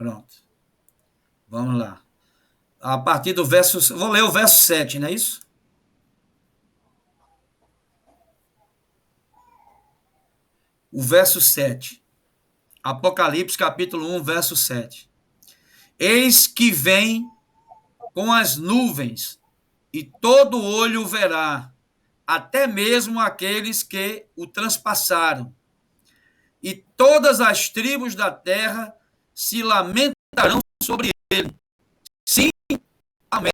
Pronto. Vamos lá. A partir do verso. Vou ler o verso 7, não é isso? O verso 7. Apocalipse, capítulo 1, verso 7. Eis que vem com as nuvens, e todo olho o verá, até mesmo aqueles que o transpassaram. E todas as tribos da terra se lamentarão sobre ele. Sim, amém.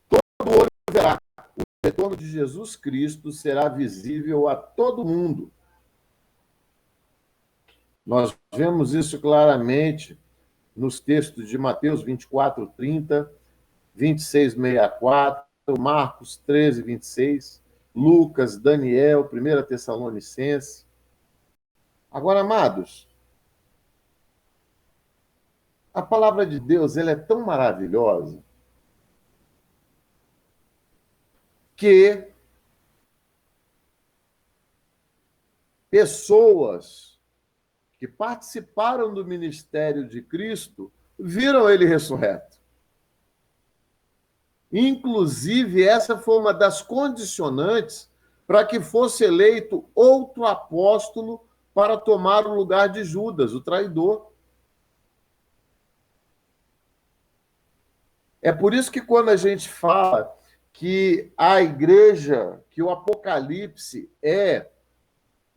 Todo olho verá. O retorno de Jesus Cristo será visível a todo mundo. Nós vemos isso claramente nos textos de Mateus 24, 30, 26, 64, Marcos 13, 26, Lucas, Daniel, 1 Tessalonicenses. Agora, amados, a palavra de Deus ela é tão maravilhosa que pessoas que participaram do ministério de Cristo viram ele ressurreto. Inclusive, essa foi uma das condicionantes para que fosse eleito outro apóstolo para tomar o lugar de Judas, o traidor. É por isso que quando a gente fala que a igreja, que o Apocalipse é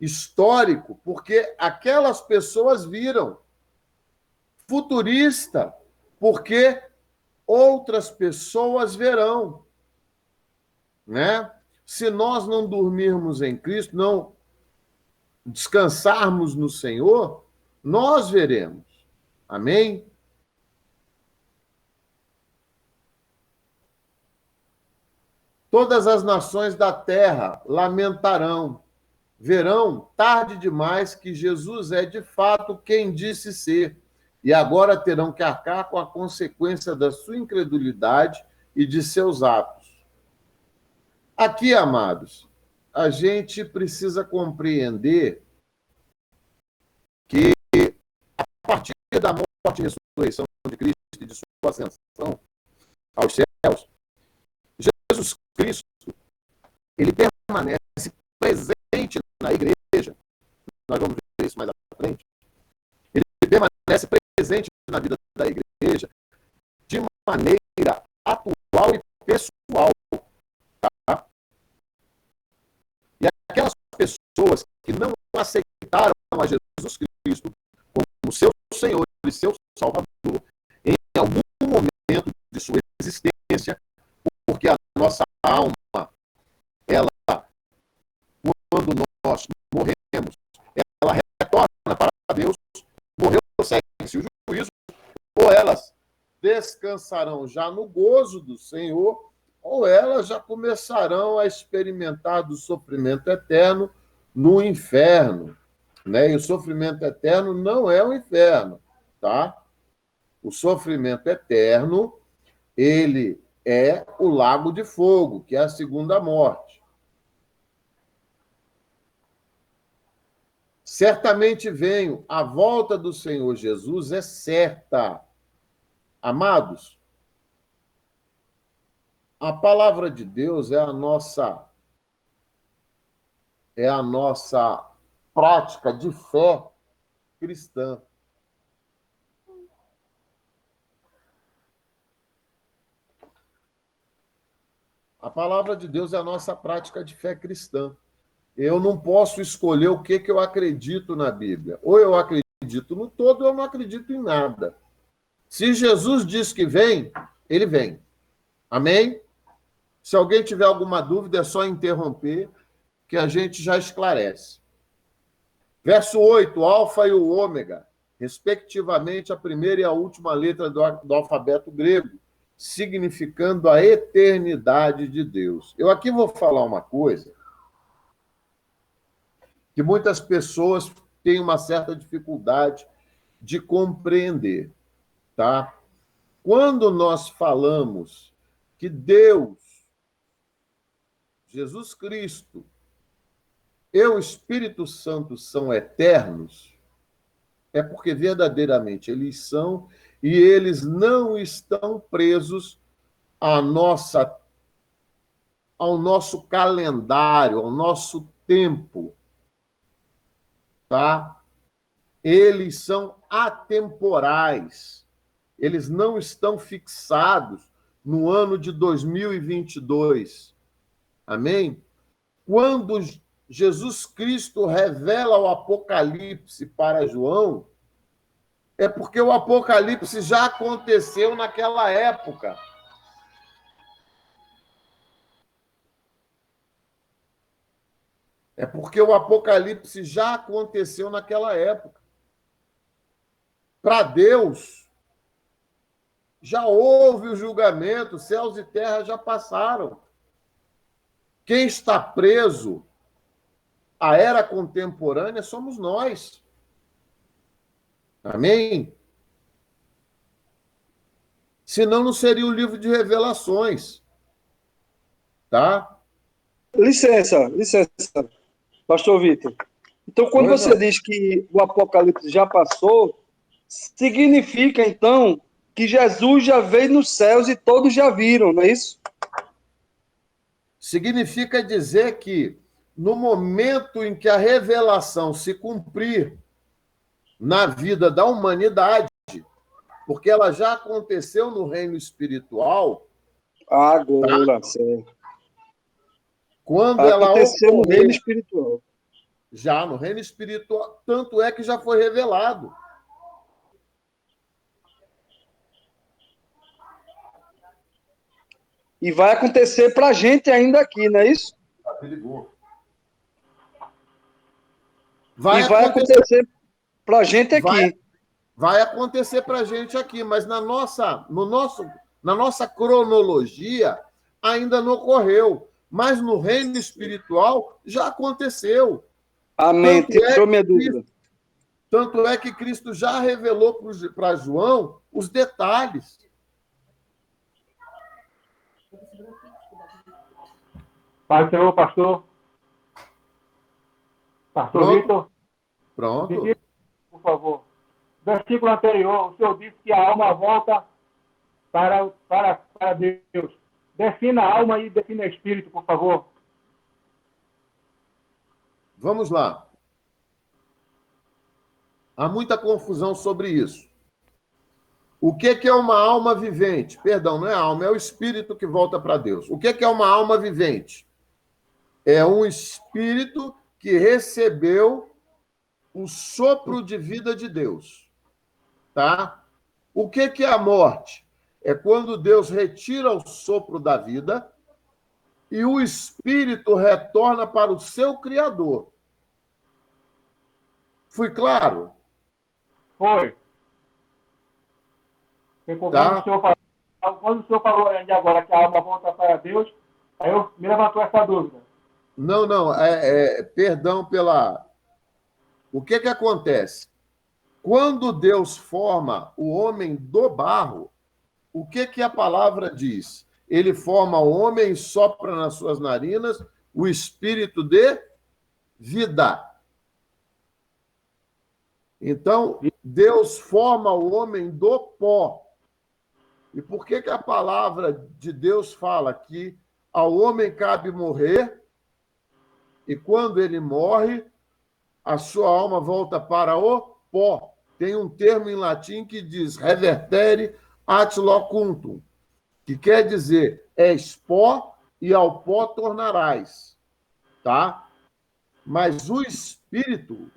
histórico, porque aquelas pessoas viram. Futurista, porque outras pessoas verão, né? Se nós não dormirmos em Cristo, não descansarmos no Senhor, nós veremos. Amém? Todas as nações da terra lamentarão, verão tarde demais que Jesus é de fato quem disse ser, e agora terão que arcar com a consequência da sua incredulidade e de seus atos. Aqui, amados, a gente precisa compreender que a partir da morte e ressurreição de Cristo e de sua ascensão aos céus, Jesus Cristo, ele permanece presente na igreja. Nós vamos ver isso mais à frente. Ele permanece presente na vida da igreja de maneira atual e pessoal. Tá? E aquelas pessoas que não aceitaram a Jesus Cristo como seu Senhor e seu Salvador em algum momento de sua existência, porque a nossa alma, ela, quando nós morremos, ela retorna para Deus, morreu, segue-se o juízo, ou elas descansarão já no gozo do Senhor, ou elas já começarão a experimentar do sofrimento eterno no inferno. Né? E o sofrimento eterno não é o inferno, tá? O sofrimento eterno, ele é o lago de fogo, que é a segunda morte. Certamente venho, a volta do Senhor Jesus é certa. Amados, a palavra de Deus é a nossa prática de fé cristã. A palavra de Deus é a nossa prática de fé cristã. Eu não posso escolher o que eu acredito na Bíblia. Ou eu acredito no todo, ou eu não acredito em nada. Se Jesus diz que vem, ele vem. Amém? Se alguém tiver alguma dúvida, é só interromper, que a gente já esclarece. Verso 8, o alfa e o ômega, respectivamente a primeira e a última letra do alfabeto grego, significando a eternidade de Deus. Eu aqui vou falar uma coisa que muitas pessoas têm uma certa dificuldade de compreender, tá? Quando nós falamos que Deus, Jesus Cristo, e o Espírito Santo são eternos, é porque verdadeiramente eles são e eles não estão presos à nossa, ao nosso calendário, ao nosso tempo, tá? Eles são atemporais. Eles não estão fixados no ano de 2022. Amém? Quando Jesus Cristo revela o Apocalipse para João, é porque o Apocalipse já aconteceu naquela época. É porque o Apocalipse já aconteceu naquela época. Para Deus, já houve o julgamento, céus e terra já passaram. Quem está preso à era contemporânea somos nós. Amém? Senão não seria o livro de Revelações. Tá? Licença, pastor Vitor. Então, quando Pois você não. diz que o Apocalipse já passou, significa, então, que Jesus já veio nos céus e todos já viram, não é isso? Significa dizer que, no momento em que a revelação se cumprir na vida da humanidade, porque ela já aconteceu no reino espiritual, Agora, certo. quando ela Aconteceu no reino ocorrer espiritual. já no reino espiritual, tanto é que já foi revelado. E vai acontecer para a gente ainda aqui, não é isso? Vai E vai acontecer, acontecer para a gente vai, aqui. vai acontecer para a gente aqui, mas na nossa cronologia ainda não ocorreu. Mas no reino espiritual já aconteceu. Amém. Tirou minha dúvida. Tanto é que Cristo já revelou para João os detalhes. Pai do Senhor, pastor. Pastor Pronto. Vitor, Pronto. por favor. Versículo anterior, o Senhor disse que a alma volta para Deus. Defina a alma e defina espírito, por favor. Vamos lá. Há muita confusão sobre isso. O que é uma alma vivente? Perdão, não é alma, é o espírito que volta para Deus. O que é uma alma vivente? É um espírito que recebeu o sopro de vida de Deus. Tá? O que é a morte? É quando Deus retira o sopro da vida e o espírito retorna para o seu Criador. Fui claro? Foi. Tá? Quando o senhor falou ainda agora que a alma volta para Deus, aí me levantou essa dúvida. Não. Perdão pela... O que acontece? Quando Deus forma o homem do barro, o que a palavra diz? Ele forma o homem e sopra nas suas narinas o espírito de vida. Então, Deus forma o homem do pó. E por que a palavra de Deus fala que ao homem cabe morrer e quando ele morre, a sua alma volta para o pó? Tem um termo em latim que diz revertere at locuntum, que quer dizer és pó e ao pó tornarás. Tá? Mas o espírito,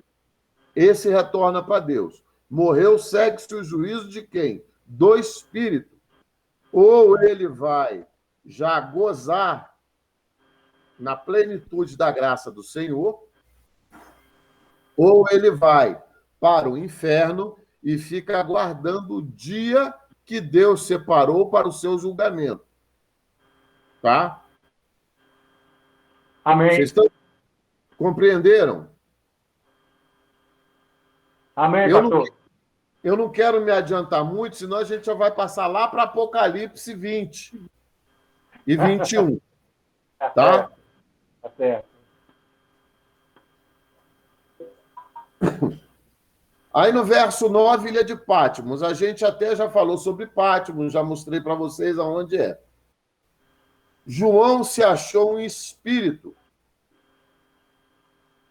esse retorna para Deus. Morreu, segue-se o juízo de quem? Do espírito. Ou ele vai já gozar na plenitude da graça do Senhor, ou ele vai para o inferno e fica aguardando o dia que Deus separou para o seu julgamento. Tá? Amém. Vocês compreenderam? Amém, pastor. Eu não quero me adiantar muito, senão a gente já vai passar lá para Apocalipse 20 e 21. Tá? Tá certo. Aí no verso 9, ilha de Patmos. A gente até já falou sobre Patmos, já mostrei para vocês aonde é. João se achou um espírito.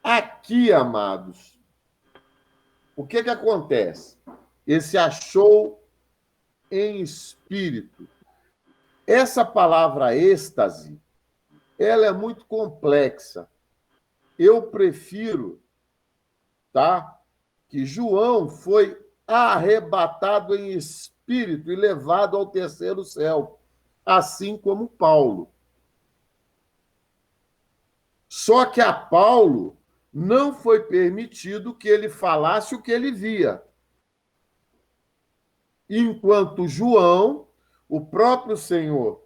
Aqui, amados, o que acontece? Esse achou em espírito. Essa palavra êxtase, ela é muito complexa. Eu prefiro, tá? Que João foi arrebatado em espírito e levado ao terceiro céu, assim como Paulo. Só que a Paulo não foi permitido que ele falasse o que ele via. Enquanto João, o próprio Senhor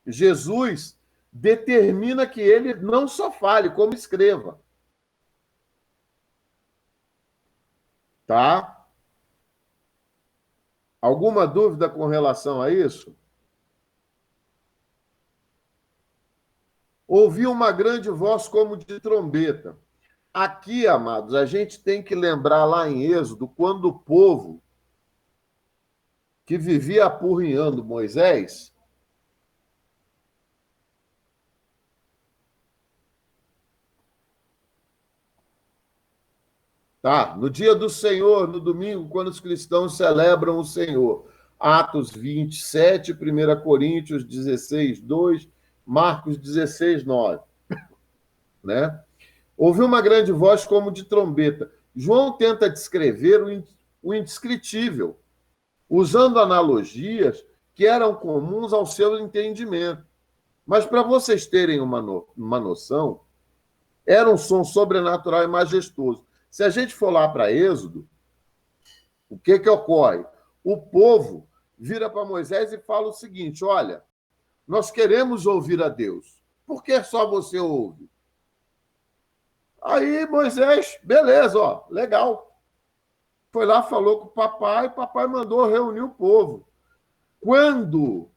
Jesus, determina que ele não só fale, como escreva. Tá? Alguma dúvida com relação a isso? Ouvi uma grande voz como de trombeta. Aqui, amados, a gente tem que lembrar lá em Êxodo, quando o povo que vivia apurrinhando Moisés tá? No dia do Senhor, no domingo, quando os cristãos celebram o Senhor. Atos 27, 1 Coríntios 16, 2, Marcos 16, 9. Né? Ouviu uma grande voz como de trombeta. João tenta descrever o indescritível, usando analogias que eram comuns ao seu entendimento. Mas, para vocês terem uma noção, era um som sobrenatural e majestoso. Se a gente for lá para Êxodo, o que ocorre? O povo vira para Moisés e fala o seguinte: olha, nós queremos ouvir a Deus. Por que só você ouve? Aí Moisés, beleza, ó, legal. Foi lá, falou com o papai mandou reunir o povo. Quando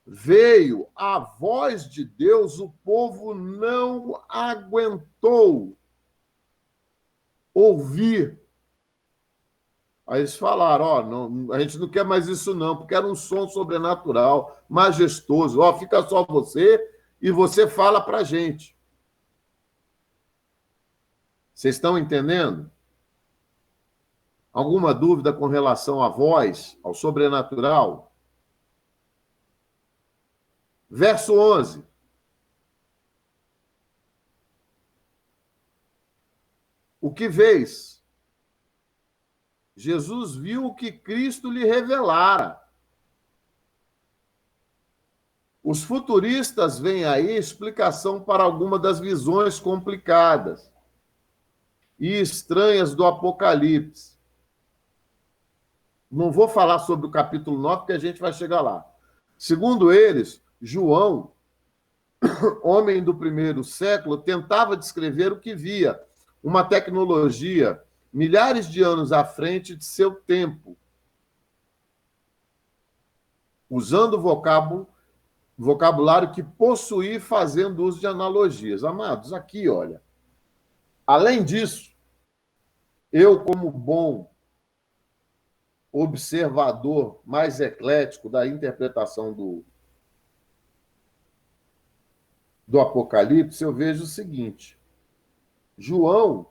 veio a voz de Deus, o povo não aguentou ouvir. Aí eles falaram, ó, não, a gente não quer mais isso não, porque era um som sobrenatural, majestoso. Ó, fica só você e você fala para a gente. Vocês estão entendendo? Alguma dúvida com relação à voz, ao sobrenatural? Verso 11. O que vês? Jesus viu o que Cristo lhe revelara. Os futuristas veem aí explicação para alguma das visões complicadas e estranhas do Apocalipse. Não vou falar sobre o capítulo 9, porque a gente vai chegar lá. Segundo eles, João, homem do primeiro século, tentava descrever o que via, uma tecnologia milhares de anos à frente de seu tempo, usando vocabulário que possuía e fazendo uso de analogias. Amados, aqui, olha, além disso, eu, como bom observador mais eclético da interpretação do Apocalipse, eu vejo o seguinte: João,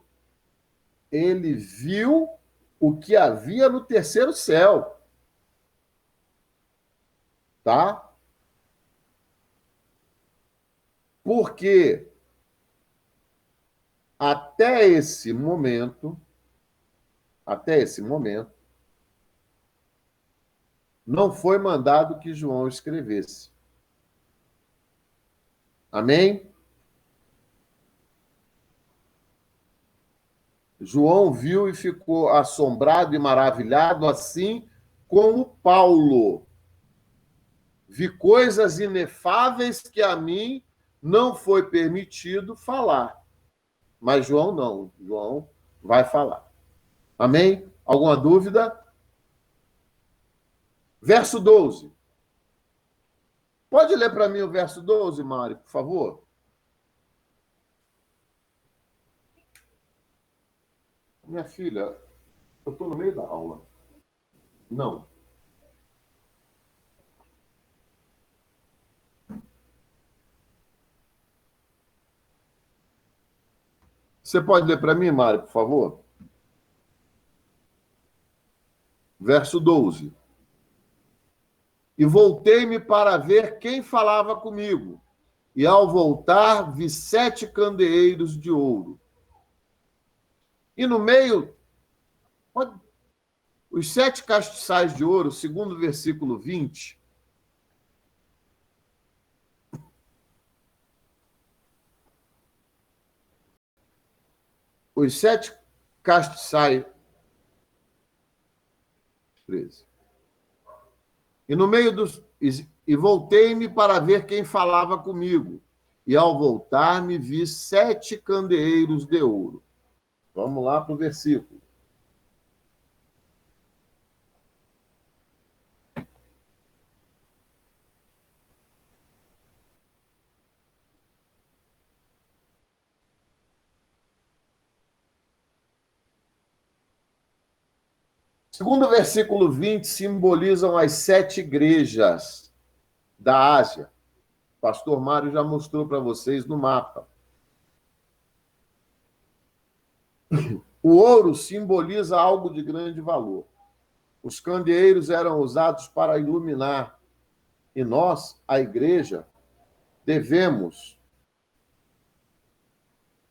ele viu o que havia no terceiro céu. Tá? Porque até esse momento, não foi mandado que João escrevesse. Amém? João viu e ficou assombrado e maravilhado, assim como Paulo. Vi coisas inefáveis que a mim não foi permitido falar. Mas João não. João vai falar. Amém? Alguma dúvida? Verso 12. Pode ler para mim o verso 12, Mário, por favor? Minha filha, eu estou no meio da aula. Não. Você pode ler para mim, Mário, por favor? Verso 12. E voltei-me para ver quem falava comigo. E ao voltar, vi 7 candeeiros de ouro. E no meio, os 7 castiçais de ouro, segundo o versículo 20, os 7 castiçais. 13. E no meio dos. E voltei-me para ver quem falava comigo. E ao voltar-me, vi 7 candeeiros de ouro. Vamos lá para o versículo. Segundo o versículo 20, simbolizam as 7 igrejas da Ásia. O pastor Mário já mostrou para vocês no mapa. O ouro simboliza algo de grande valor. Os candeeiros eram usados para iluminar. E nós, a igreja, devemos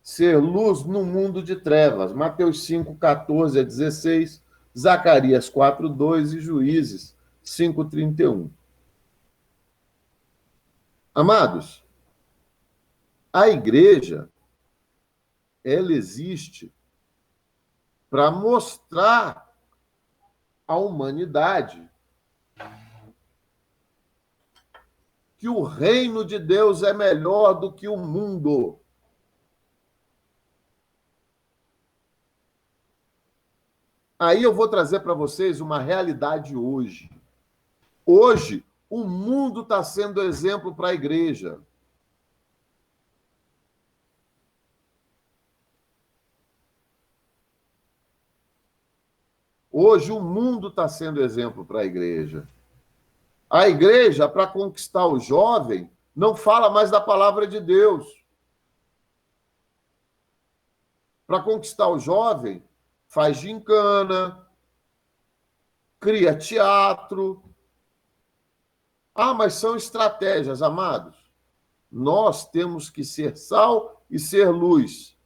ser luz no mundo de trevas. Mateus 5, 14 a 16, Zacarias 4, 2 e Juízes 5, 31. Amados, a igreja, ela existe para mostrar à humanidade que o reino de Deus é melhor do que o mundo. Aí eu vou trazer para vocês uma realidade hoje. Hoje, o mundo está sendo exemplo para a igreja. Hoje, o mundo está sendo exemplo para a igreja. A igreja, para conquistar o jovem, não fala mais da palavra de Deus. Para conquistar o jovem, faz gincana, cria teatro. Ah, mas são estratégias, amados. Nós temos que ser sal e ser luz.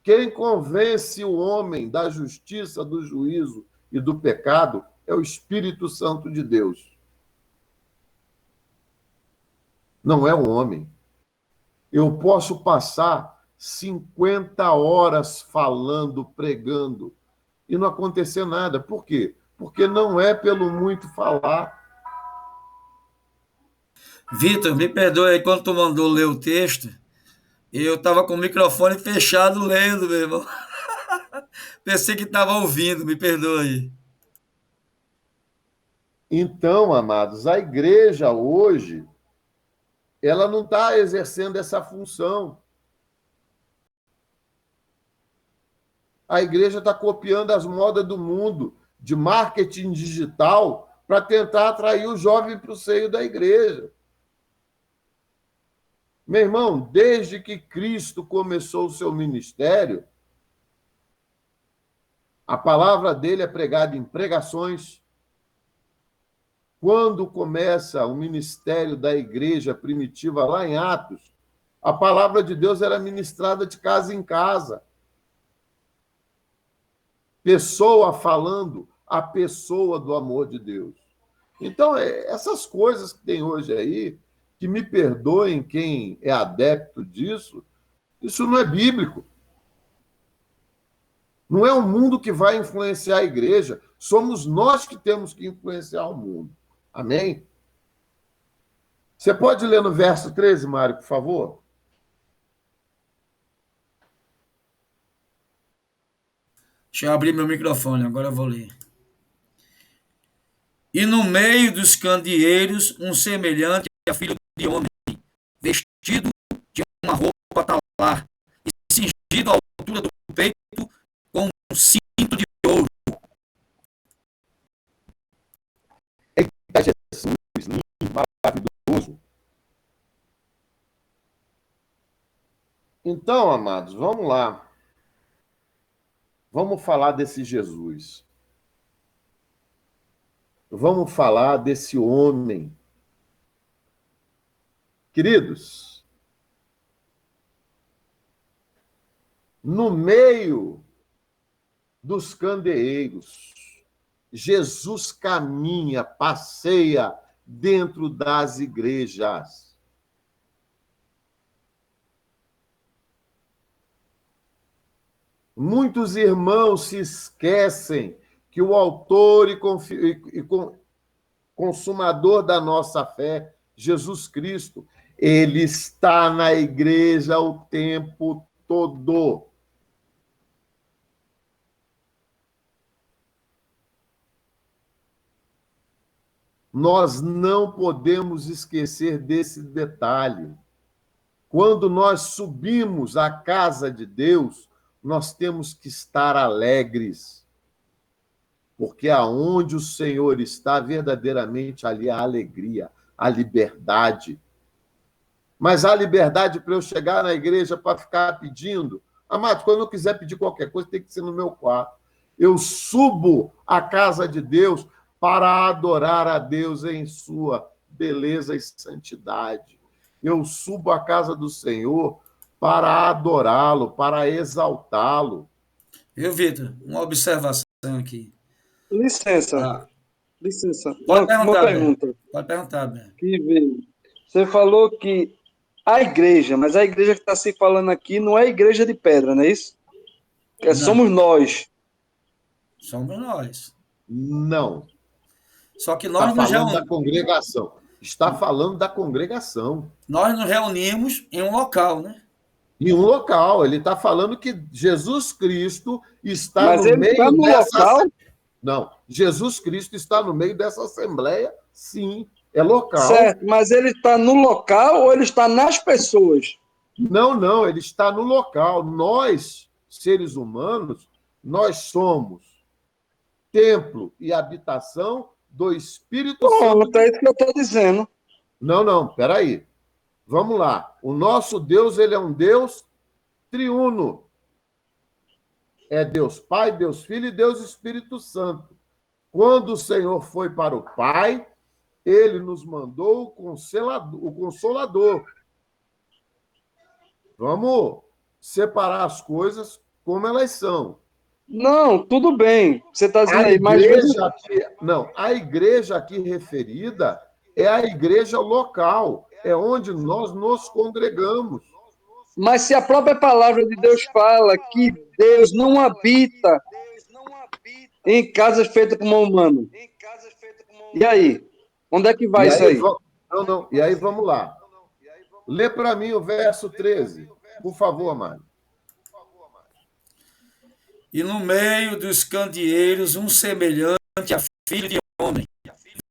Quem convence o homem da justiça, do juízo e do pecado é o Espírito Santo de Deus. Não é o homem. Eu posso passar 50 horas falando, pregando, e não acontecer nada. Por quê? Porque não é pelo muito falar. Vitor, me perdoe aí, quando tu mandou ler o texto, eu estava com o microfone fechado lendo, meu irmão. Pensei que estava ouvindo, me perdoe. Então, amados, a igreja hoje, ela não está exercendo essa função. A igreja está copiando as modas do mundo de marketing digital para tentar atrair o jovem para o seio da igreja. Meu irmão, desde que Cristo começou o seu ministério, a palavra dele é pregada em pregações. Quando começa o ministério da igreja primitiva lá em Atos, a palavra de Deus era ministrada de casa em casa. Pessoa falando a pessoa do amor de Deus. Então, essas coisas que tem hoje aí, que me perdoem quem é adepto disso, isso não é bíblico. Não é o mundo que vai influenciar a igreja, somos nós que temos que influenciar o mundo. Amém? Você pode ler no verso 13, Mário, por favor? Deixa eu abrir meu microfone, agora eu vou ler. E no meio dos candeeiros, um semelhante a filho de homem, vestido de uma roupa talar, e cingido à altura do peito com um cinto Então, amados, vamos lá. Vamos falar desse Jesus. Vamos falar desse homem. Queridos, no meio dos candeeiros, Jesus caminha, passeia dentro das igrejas. Muitos irmãos se esquecem que o autor e consumador da nossa fé, Jesus Cristo, ele está na igreja o tempo todo. Nós não podemos esquecer desse detalhe. Quando nós subimos à casa de Deus, nós temos que estar alegres, porque aonde o Senhor está, verdadeiramente ali há alegria, há liberdade. Mas há liberdade para eu chegar na igreja para ficar pedindo? Amado, quando eu quiser pedir qualquer coisa, tem que ser no meu quarto. Eu subo à casa de Deus para adorar a Deus em sua beleza e santidade. Eu subo à casa do Senhor para adorá-lo, para exaltá-lo. Viu, Vitor? Uma observação aqui. Licença, licença. Pode Uma perguntar, Ben. pergunta Pode perguntar, Ben. que veio. Você falou que a igreja, mas a igreja que está se falando aqui não é a igreja de pedra, não é isso? Não. Somos nós. Somos nós. Não. Só que Está nós nos falando da reunimos. congregação. Está falando da congregação. Nós nos reunimos em um local, né? Em um local. Ele está falando que Jesus Cristo está Mas no ele meio está no dessa... local. Não, Jesus Cristo está no meio dessa assembleia, sim, é local. Certo, mas ele está no local ou ele está nas pessoas? Não, ele está no local. Nós, seres humanos, nós somos templo e habitação do Espírito Santo. Pronto, é isso que eu estou dizendo. Não, peraí. Vamos lá. O nosso Deus, ele é um Deus triuno. É Deus Pai, Deus Filho e Deus Espírito Santo. Quando o Senhor foi para o Pai, ele nos mandou o Consolador. Vamos separar as coisas como elas são. Não, tudo bem. Você está dizendo aí, mas a igreja aqui referida é a igreja local, é onde nós nos congregamos. Mas se a própria palavra de Deus fala que Deus não habita em casas feitas por mão humana. E aí? Onde é que vai isso aí? Não. E aí, vamos lá. Lê para mim o verso 13, por favor, Mário. E no meio dos candeeiros, um semelhante a filho de homem,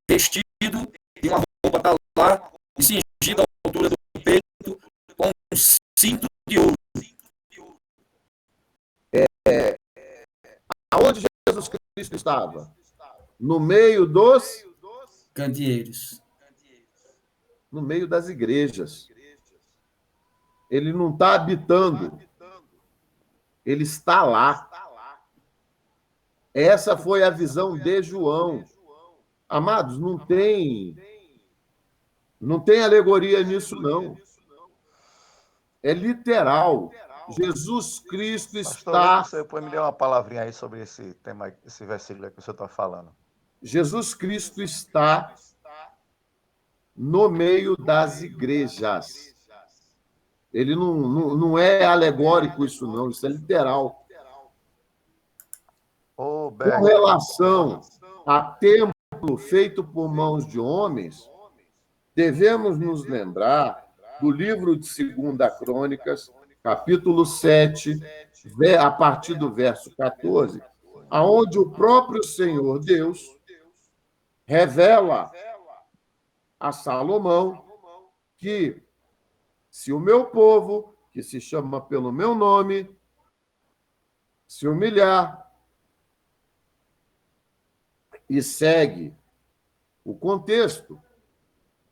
vestido de uma roupa talar e cingido à altura do peito com um cinto de ouro. Aonde Jesus Cristo estava? No meio dos candeeiros. No meio das igrejas. Ele não está habitando. Ele está lá. Essa foi a visão de João. Amados, não tem alegoria nisso, não. É literal. Jesus Cristo está... Pastor, você pode me dar uma palavrinha aí sobre esse tema, esse versículo que o senhor está falando? Jesus Cristo está no meio das igrejas. Ele não é alegórico isso, não. Isso é literal. Com relação a templo feito por mãos de homens, devemos nos lembrar do livro de 2 Crônicas, capítulo 7, a partir do verso 14, aonde o próprio Senhor Deus revela a Salomão que se o meu povo, que se chama pelo meu nome, se humilhar e segue o contexto,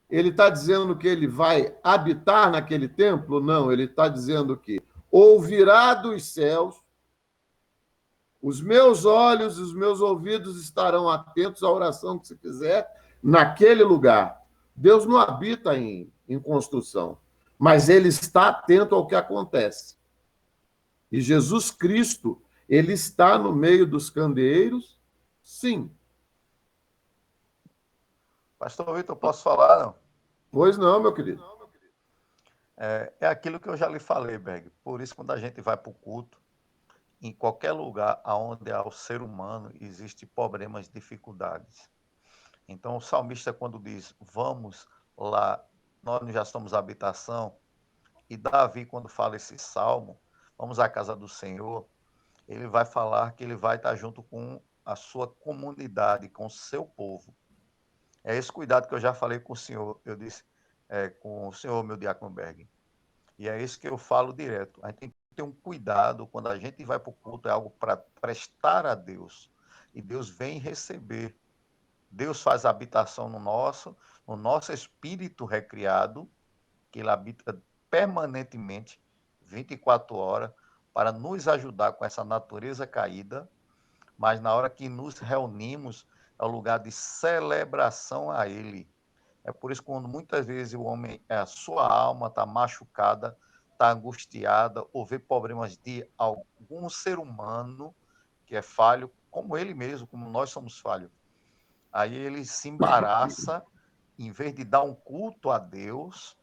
ele está dizendo que ele vai habitar naquele templo? Não, ele está dizendo que ouvirá dos céus, os meus olhos e os meus ouvidos estarão atentos à oração que você fizer naquele lugar. Deus não habita em construção, mas ele está atento ao que acontece. E Jesus Cristo, ele está no meio dos candeeiros, sim. Pastor Vitor, posso falar, não? Pois não, meu querido. É aquilo que eu já lhe falei, Berg. Por isso, quando a gente vai para o culto, em qualquer lugar onde há o ser humano, existe problemas, dificuldades. Então, o salmista, quando diz, vamos lá, nós já somos habitação, e Davi, quando fala esse salmo, vamos à casa do Senhor, ele vai falar que ele vai estar junto com a sua comunidade, com o seu povo. É esse cuidado que eu já falei com o senhor, eu disse, com o senhor, meu diácono Berg. E é isso que eu falo direto. A gente tem que ter um cuidado quando a gente vai para o culto, é algo para prestar a Deus. E Deus vem receber. Deus faz habitação no nosso espírito recriado, que ele habita permanentemente, 24 horas, para nos ajudar com essa natureza caída, mas na hora que nos reunimos, é o lugar de celebração a Ele. É por isso que quando muitas vezes o homem, a sua alma está machucada, está angustiada, ou vê problemas de algum ser humano que é falho, como ele mesmo, como nós somos falhos. Aí ele se embaraça, em vez de dar um culto a Deus,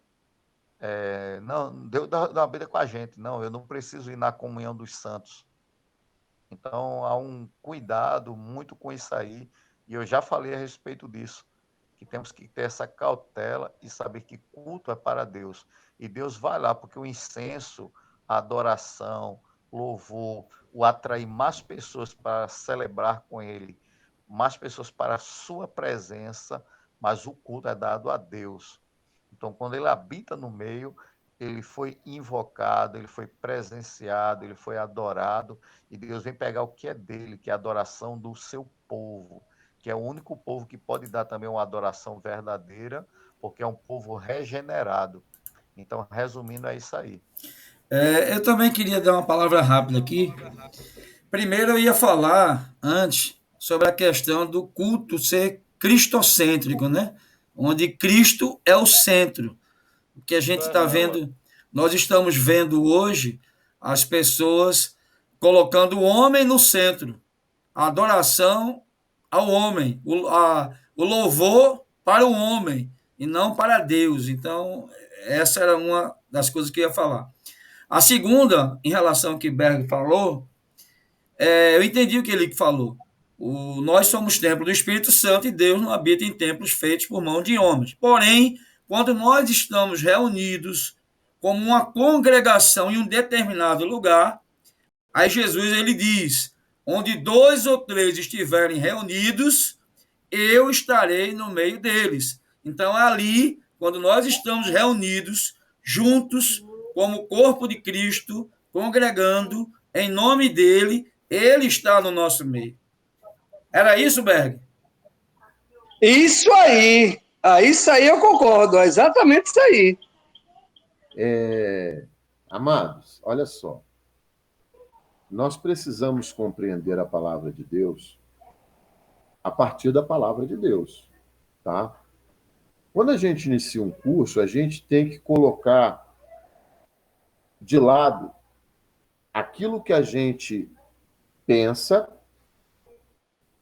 não, Deus dá uma vida com a gente. Não, eu não preciso ir na comunhão dos santos. Então, há um cuidado muito com isso aí, e eu já falei a respeito disso, que temos que ter essa cautela e saber que culto é para Deus. E Deus vai lá, porque o incenso, a adoração, louvor, o atrair mais pessoas para celebrar com Ele, mais pessoas para a sua presença, mas o culto é dado a Deus. Então, quando Ele habita no meio, ele foi invocado, ele foi presenciado, ele foi adorado, e Deus vem pegar o que é dele, que é a adoração do seu povo, que é o único povo que pode dar também uma adoração verdadeira, porque é um povo regenerado. Então, resumindo, é isso aí. Eu também queria dar uma palavra rápida aqui. Primeiro, eu ia falar antes sobre a questão do culto ser cristocêntrico, né? Onde Cristo é o centro. O que a gente está vendo, nós estamos vendo hoje as pessoas colocando o homem no centro, a adoração ao homem, o louvor para o homem e não para Deus. Então, essa era uma das coisas que eu ia falar. A segunda, em relação ao que Berg falou, eu entendi o que ele falou. Nós somos templo do Espírito Santo e Deus não habita em templos feitos por mão de homens. Porém, quando nós estamos reunidos como uma congregação em um determinado lugar, aí Jesus ele diz: onde 2 ou 3 estiverem reunidos, eu estarei no meio deles. Então, ali, quando nós estamos reunidos, juntos, como corpo de Cristo, congregando em nome dele, ele está no nosso meio. Era isso, Berg? Isso aí. Isso aí eu concordo. É exatamente isso aí. Amados, olha só. Nós precisamos compreender a palavra de Deus a partir da palavra de Deus, tá? Quando a gente inicia um curso, a gente tem que colocar de lado aquilo que a gente pensa.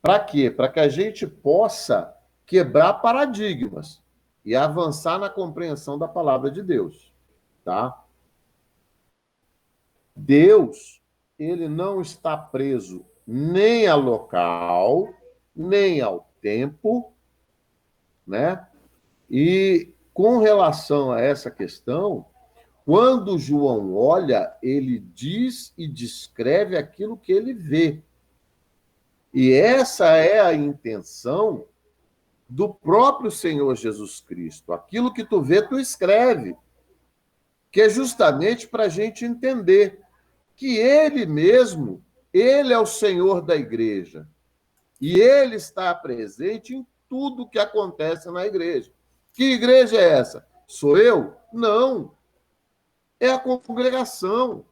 Para quê? Para que a gente possa quebrar paradigmas e avançar na compreensão da palavra de Deus, tá? Deus, ele não está preso nem ao local, nem ao tempo, né? E com relação a essa questão, quando João olha, ele diz e descreve aquilo que ele vê. E essa é a intenção do próprio Senhor Jesus Cristo. Aquilo que tu vê, tu escreve. Que é justamente para a gente entender que ele mesmo, ele é o Senhor da igreja. E ele está presente em tudo que acontece na igreja. Que igreja é essa? Sou eu? Não. É a congregação.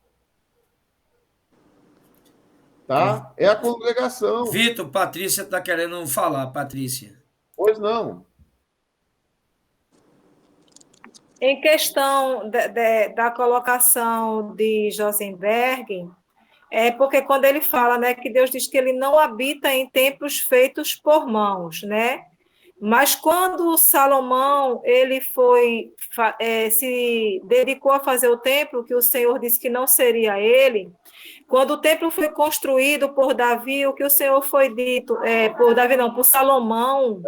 tá? É a congregação. Vitor, Patrícia está querendo falar, Patrícia. Pois não. Em questão da colocação de Josenberg, é porque quando ele fala, né, que Deus diz que ele não habita em templos feitos por mãos, né? Mas quando Salomão ele se dedicou a fazer o templo, que o Senhor disse que não seria ele, quando o templo foi construído por Davi, o que o Senhor foi dito, por Davi não, por Salomão,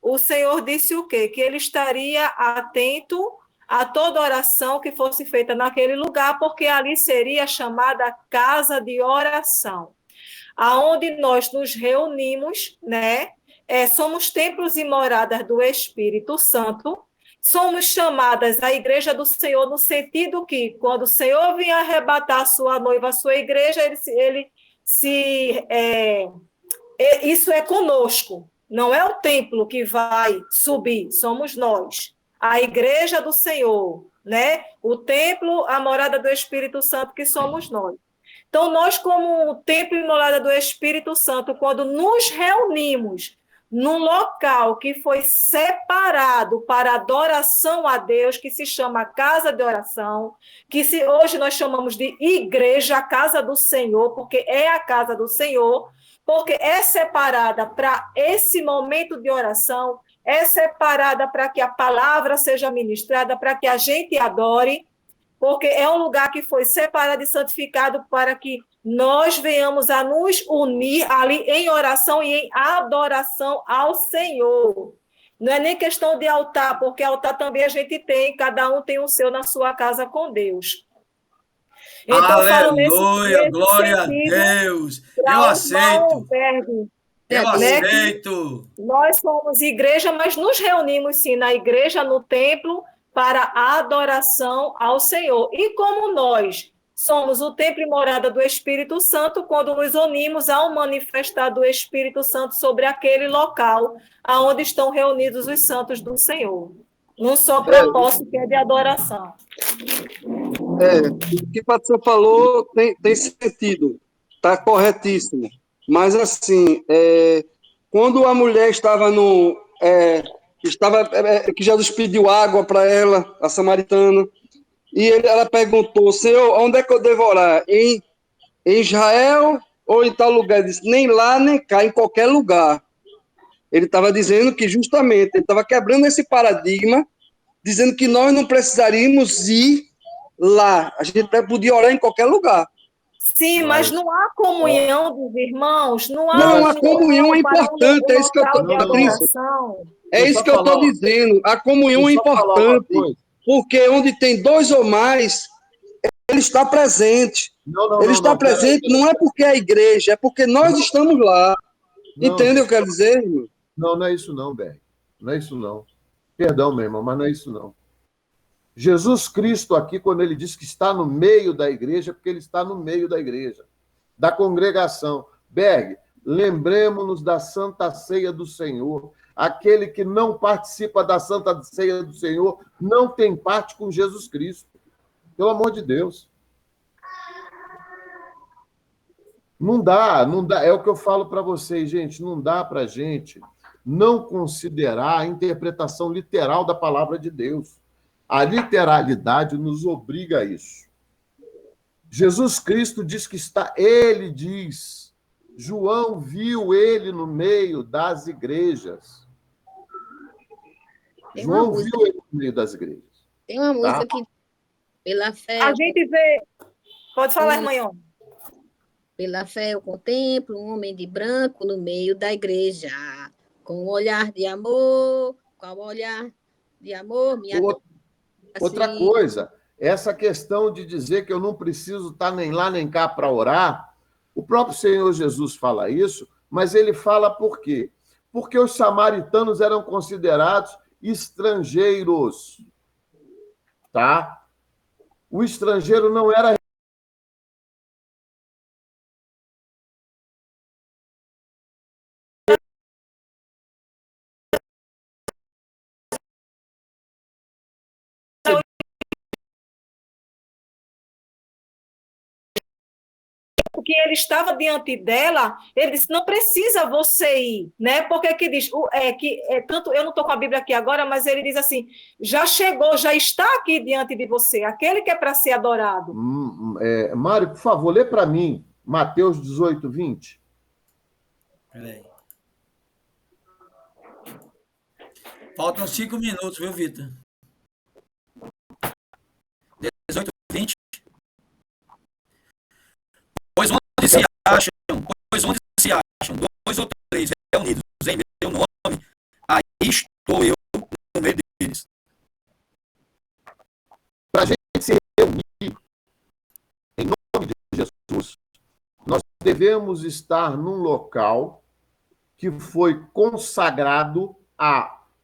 o Senhor disse o quê? Que ele estaria atento a toda oração que fosse feita naquele lugar, porque ali seria chamada casa de oração, aonde nós nos reunimos, né? Somos templos e moradas do Espírito Santo, somos chamadas a igreja do Senhor no sentido que, quando o Senhor vinha arrebatar a sua noiva, a sua igreja, isso é conosco, não é o templo que vai subir, somos nós, a igreja do Senhor, né? O templo, a morada do Espírito Santo, que somos nós. Então, nós, como o templo e morada do Espírito Santo, quando nos reunimos num local que foi separado para adoração a Deus, que se chama casa de oração, hoje nós chamamos de igreja, a casa do Senhor, porque é a casa do Senhor, porque é separada para esse momento de oração, é separada para que a palavra seja ministrada, para que a gente adore, porque é um lugar que foi separado e santificado para que nós venhamos a nos unir ali em oração e em adoração ao Senhor. Não é nem questão de altar, porque altar também a gente tem, cada um tem o seu na sua casa com Deus. Então, Aleluia, glória a Deus. Eu aceito. Eu aceito. Nós somos igreja, mas nos reunimos sim na igreja, no templo, para a adoração ao Senhor. E como nós somos o templo e morada do Espírito Santo, quando nos unimos ao manifestar do Espírito Santo sobre aquele local onde estão reunidos os santos do Senhor. Num só propósito, que é de adoração. O que a Patrícia falou tem sentido, está corretíssimo. Mas, assim, quando a mulher estava que Jesus pediu água para ela, a samaritana, e ela perguntou: Senhor, onde é que eu devo orar? Em Israel ou em tal lugar? Ele disse: nem lá, nem cá, em qualquer lugar. Ele estava dizendo que justamente, ele estava quebrando esse paradigma, dizendo que nós não precisaríamos ir lá, a gente podia orar em qualquer lugar. Sim, mas não há comunhão dos irmãos, não Não, a comunhão é importante, é isso que eu estou, Patrícia. É isso que eu estou dizendo, a comunhão é importante, porque onde tem dois ou mais, ele está presente. Ele está presente não é porque é a igreja, é porque nós estamos lá. Entende o que eu quero dizer, irmão? Não é isso não, Berg. Não é isso não. Perdão, meu irmão, mas não é isso não. Jesus Cristo aqui, quando ele diz que está no meio da igreja, é porque ele está no meio da igreja, da congregação. Berg, lembremos-nos da Santa Ceia do Senhor. Aquele que não participa da Santa Ceia do Senhor não tem parte com Jesus Cristo. Pelo amor de Deus. Não dá. É o que eu falo para vocês, gente. Não dá para a gente não considerar a interpretação literal da palavra de Deus. A literalidade nos obriga a isso. Jesus Cristo diz que ele diz, João viu ele no meio das igrejas. João viu ele no meio das igrejas. Tem uma música que, pela fé... A gente vê... Pode falar, irmã. Pela fé eu contemplo um homem de branco no meio da igreja, com um olhar de amor, qual olhar de amor, Outra coisa, essa questão de dizer que eu não preciso estar nem lá nem cá para orar, o próprio Senhor Jesus fala isso, mas ele fala por quê? Porque os samaritanos eram considerados estrangeiros, tá? O estrangeiro não era que ele estava diante dela, ele disse, não precisa você ir, né? Porque que diz, tanto, eu não estou com a Bíblia aqui agora, mas ele diz assim, já chegou, já está aqui diante de você, aquele que é para ser adorado. Mário, por favor, lê para mim Mateus 18, 20. Peraí. Faltam 5 minutos, viu, Vitor? 18, 20. Pois onde se acham 2 ou 3 reunidos em meu nome, aí estou eu no meio deles. Para a gente se reunir em nome de Jesus, nós devemos estar num local que foi consagrado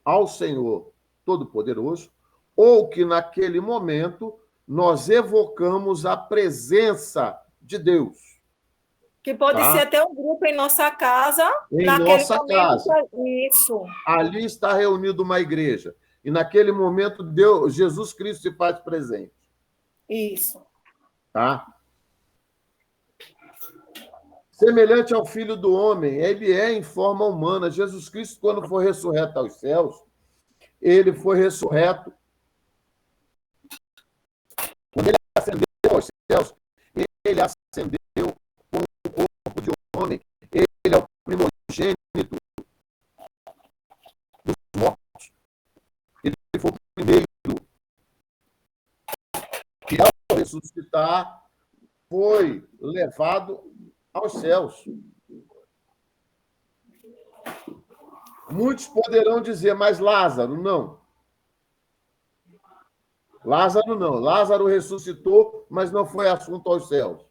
ao Senhor Todo-Poderoso, ou que naquele momento nós evocamos a presença de Deus. Que pode Tá? ser até um grupo em nossa casa, Em naquele nossa momento. casa. Isso. Ali está reunido uma igreja. E naquele momento Jesus Cristo se faz presente. Isso. Tá? Semelhante ao Filho do Homem, ele é em forma humana. Jesus Cristo, quando foi ressurreto aos céus, ele foi ressurreto. Quando ele ascendeu aos céus, ele ascendeu com o corpo de homem. Ele é o primogênito dos mortos. Ele foi o primeiro. E ao ressuscitar, foi levado aos céus. Muitos poderão dizer, mas Lázaro, não. Lázaro não. Lázaro ressuscitou, mas não foi assunto aos céus.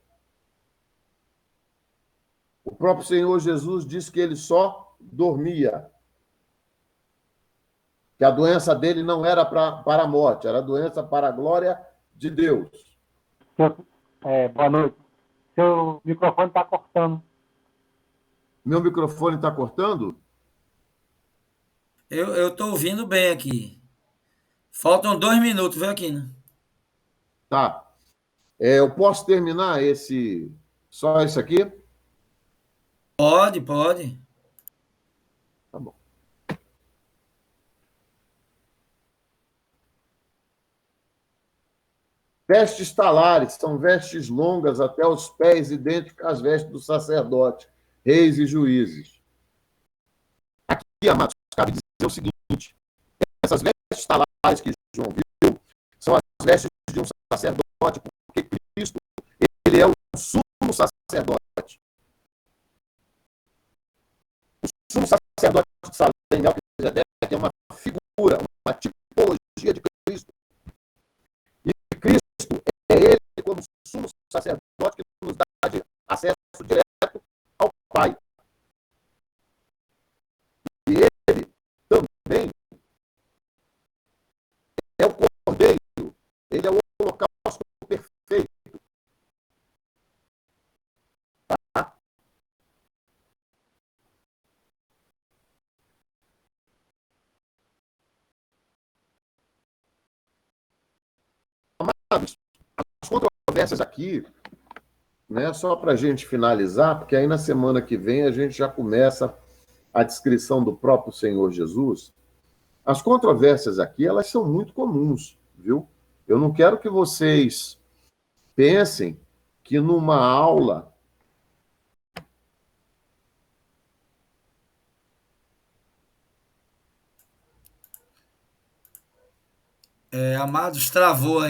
O próprio Senhor Jesus disse que ele só dormia. Que a doença dele não era para a morte, era doença para a glória de Deus. Boa noite. Seu microfone está cortando. Meu microfone está cortando? Eu estou ouvindo bem aqui. Faltam 2 minutos, viu, Aquino? Tá. Eu posso terminar só isso aqui? Pode. Tá bom. Vestes talares são vestes longas até os pés, idênticas às vestes do sacerdote, reis e juízes. Aqui, amados, cabe dizer o seguinte: essas vestes talares que João viu são as vestes de um sacerdote, porque Cristo, ele é o sumo sacerdote. O sumo sacerdote de Salém, Melquisedeque, é uma figura, uma tipologia de Cristo. E Cristo é ele, como sumo sacerdote, que nos dá acesso direto ao Pai. E ele também é o Cordeiro, ele é o holocausto perfeito. Tá? Amados, as controvérsias aqui, né, só para a gente finalizar, porque aí na semana que vem a gente já começa a descrição do próprio Senhor Jesus. As controvérsias aqui, elas são muito comuns, viu? Eu não quero que vocês pensem que numa aula Amados, travou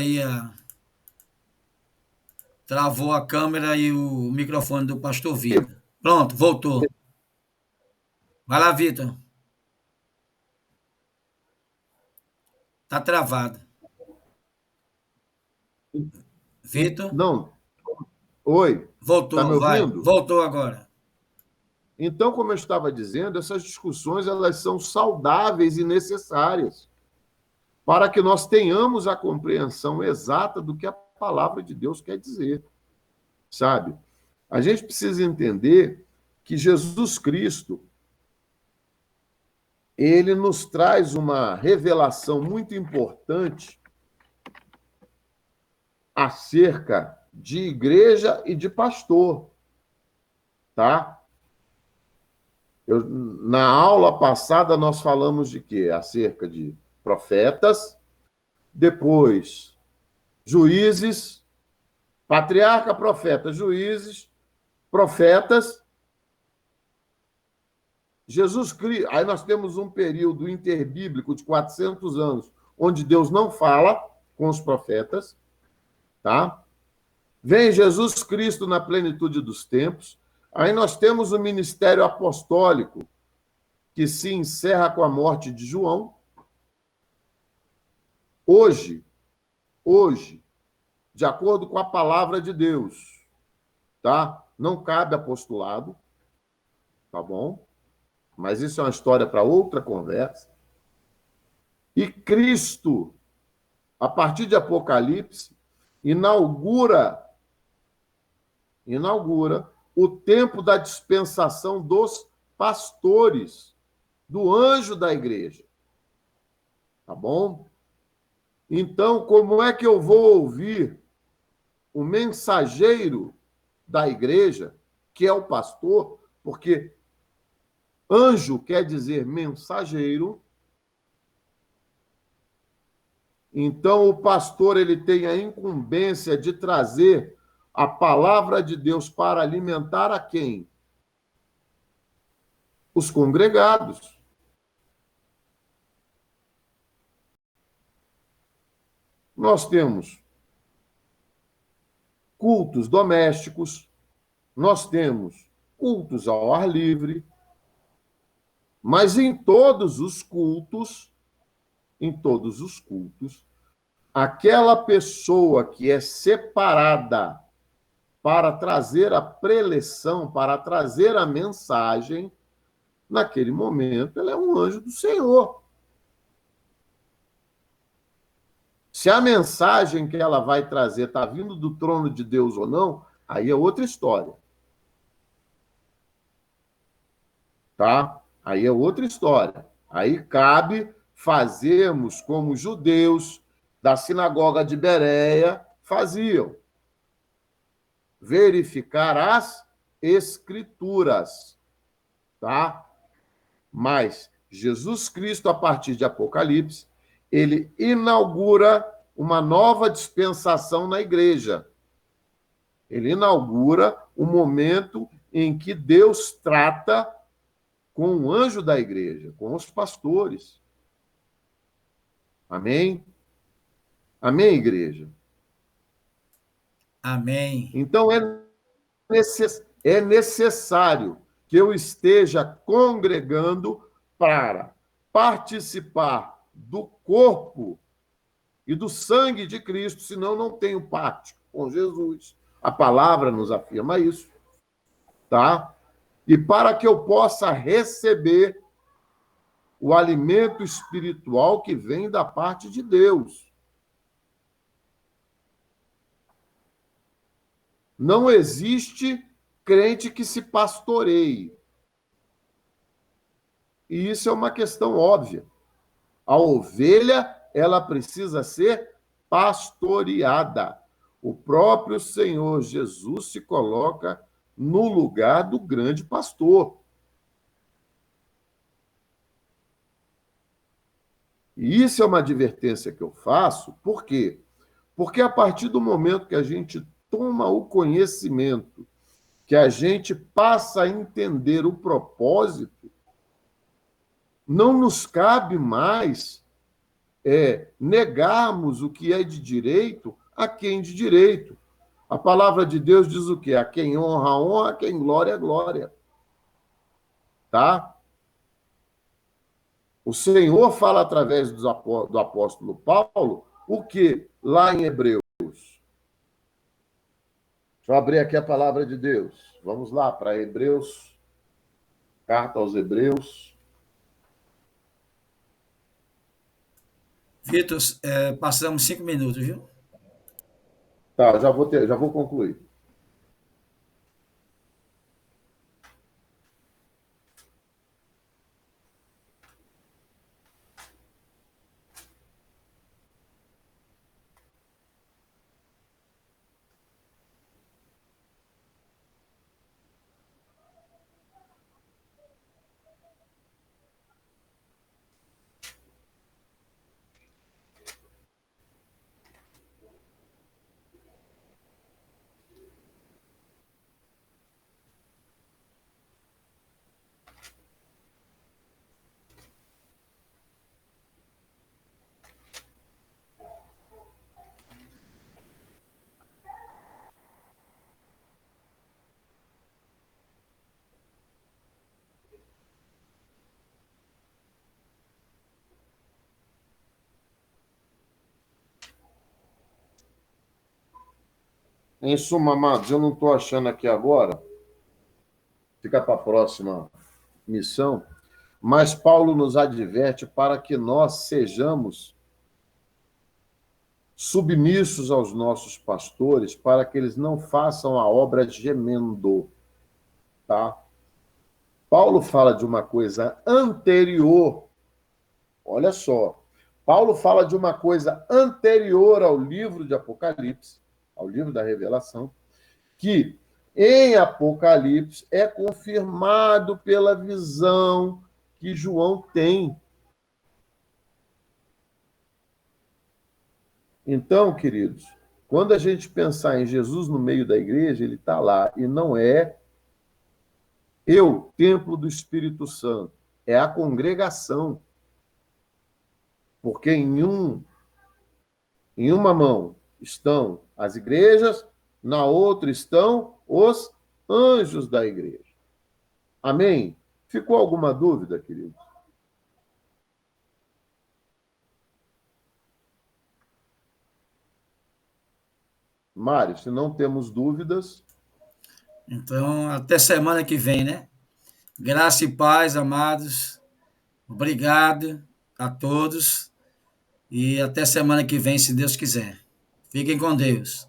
a câmera e o microfone do pastor Vitor. Pronto, voltou. Vai lá, Vitor. Tá travado. Vitor? Não. Oi. Voltou, tá me ouvindo? Vai. Voltou agora. Então, como eu estava dizendo, essas discussões elas são saudáveis e necessárias para que nós tenhamos a compreensão exata do que a palavra de Deus quer dizer, sabe? A gente precisa entender que Jesus Cristo, ele nos traz uma revelação muito importante acerca de igreja e de pastor. tá? Na aula passada, nós falamos de quê? Acerca de profetas, depois juízes, patriarca, profeta, juízes, profetas, Jesus Cristo. Aí nós temos um período interbíblico de 400 anos, onde Deus não fala com os profetas, tá? Vem Jesus Cristo na plenitude dos tempos. Aí nós temos o ministério apostólico, que se encerra com a morte de João. Hoje, de acordo com a palavra de Deus, tá? Não cabe apostolado, tá bom? Mas isso é uma história para outra conversa. E Cristo, a partir de Apocalipse, inaugura o tempo da dispensação dos pastores, do anjo da igreja. Tá bom? Então, como é que eu vou ouvir o mensageiro da igreja, que é o pastor? Porque anjo quer dizer mensageiro. Então, o pastor ele tem a incumbência de trazer a palavra de Deus para alimentar a quem? Os congregados. Nós temos cultos domésticos, nós temos cultos ao ar livre, mas em todos os cultos, aquela pessoa que é separada para trazer a preleção, para trazer a mensagem, naquele momento, ela é um anjo do Senhor. Se a mensagem que ela vai trazer está vindo do trono de Deus ou não, aí é outra história. Tá? Aí é outra história. Aí cabe fazermos como os judeus da sinagoga de Bereia faziam. Verificar as escrituras. Tá? Mas Jesus Cristo, a partir de Apocalipse, ele inaugura uma nova dispensação na igreja. Ele inaugura o momento em que Deus trata com o anjo da igreja, com os pastores. Amém? Amém, igreja? Amém. Então, é necessário que eu esteja congregando para participar do corpo e do sangue de Cristo, senão não tenho parte com Jesus. A palavra nos afirma isso, tá? E para que eu possa receber o alimento espiritual que vem da parte de Deus. Não existe crente que se pastoreie. E isso é uma questão óbvia. A ovelha, ela precisa ser pastoreada. O próprio Senhor Jesus se coloca no lugar do grande pastor. E isso é uma advertência que eu faço, por quê? Porque a partir do momento que a gente toma o conhecimento, que a gente passa a entender o propósito, não nos cabe mais negarmos o que é de direito a quem de direito. A palavra de Deus diz o quê? A quem honra, honra, a quem glória, glória. Tá? O Senhor fala através do apóstolo Paulo o que lá em Hebreus? Deixa eu abrir aqui a palavra de Deus. Vamos lá para Hebreus, carta aos Hebreus. Vitor, passamos 5 minutos, viu? Tá, já vou concluir. Em suma, amados, eu não estou achando aqui agora, fica para a próxima missão, mas Paulo nos adverte para que nós sejamos submissos aos nossos pastores, para que eles não façam a obra gemendo, tá? Paulo fala de uma coisa anterior, olha só, Paulo fala de uma coisa anterior ao livro de Apocalipse, ao livro da Revelação, que em Apocalipse é confirmado pela visão que João tem. Então, queridos, quando a gente pensar em Jesus no meio da igreja, ele está lá, e não é eu, templo do Espírito Santo, é a congregação. Porque em uma mão estão as igrejas, na outra estão os anjos da igreja. Amém? Ficou alguma dúvida, querido? Mário, se não temos dúvidas. Então, até semana que vem, né? Graça e paz, amados. Obrigado a todos. E até semana que vem, se Deus quiser. Fiquem com Deus.